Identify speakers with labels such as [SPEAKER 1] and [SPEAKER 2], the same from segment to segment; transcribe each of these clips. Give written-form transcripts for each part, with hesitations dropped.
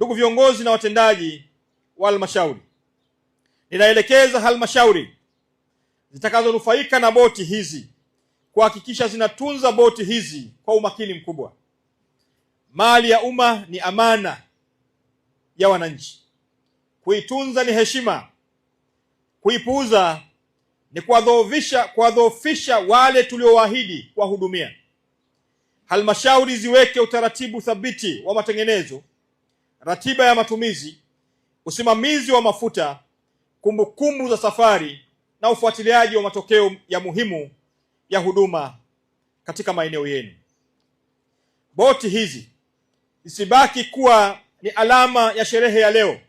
[SPEAKER 1] Ndugu viongozi na watendaji wa halmashauri, ninaelekeza halmashauri zitakazonufaika na boti hizi kuhakikisha zinatunza boti hizi kwa umakini mkubwa. Mali ya umma ni amana ya wananchi. Kuitunza ni heshima. Kuipuuza ni kuwadhoofisha wale tuliowaahidi kuwahudumia. Halmashauri ziweke utaratibu thabiti wa matengenezo, ratiba ya matumizi, usimamizi wa mafuta, kumbukumbu za safari na ufuatiliaji wa matokeo ya muhimu ya huduma katika maeneo yenu. Boti hizi zisibaki kuwa ni alama ya sherehe ya leo,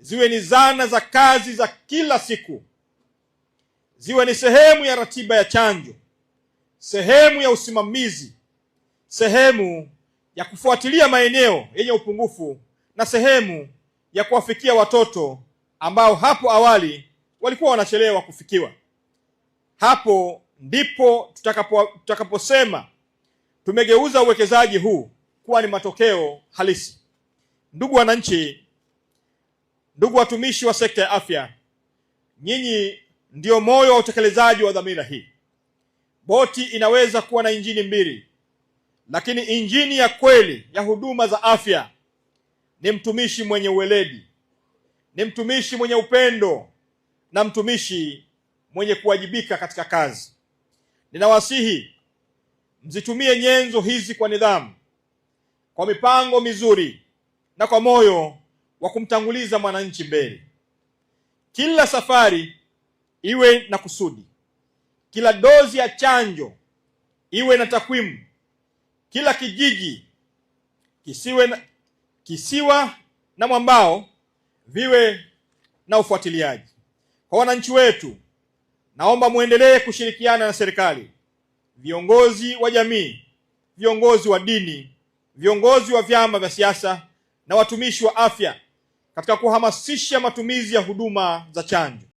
[SPEAKER 1] ziwe ni zana za kazi za kila siku, ziwe ni sehemu ya ratiba ya chanjo, sehemu ya usimamizi, sehemu ya kufuatilia maeneo yenye upungufu na sehemu ya kuwafikia watoto ambao hapo awali walikuwa wanachelewa kufikiwa. Hapo ndipo tutakaposema tumegeuza uwekezaji huu kuwa ni matokeo halisi. Ndugu wananchi, ndugu watumishi wa sekta ya afya, nyinyi ndio moyo wa utekelezaji wa dhamira hii. Boti inaweza kuwa na injini mbili, lakini injini ya kweli ya huduma za afya ni mtumishi mwenye uweledi, ni mtumishi mwenye upendo na mtumishi mwenye kuwajibika katika kazi. Ninawasihi mzitumie nyenzo hizi kwa nidhamu, kwa mipango mizuri na kwa moyo wa kumtanguliza mwananchi mbele. Kila safari iwe na kusudi, kila dozi ya chanjo iwe na takwimu, kila kijiji, kisiwa na mwambao viwe na ufuatiliaji. Kwa wananchi wetu, naomba muendelee kushirikiana na serikali, viongozi wa jamii, viongozi wa dini, viongozi wa vyama vya siasa na watumishi wa afya katika kuhamasisha matumizi ya huduma za chanjo.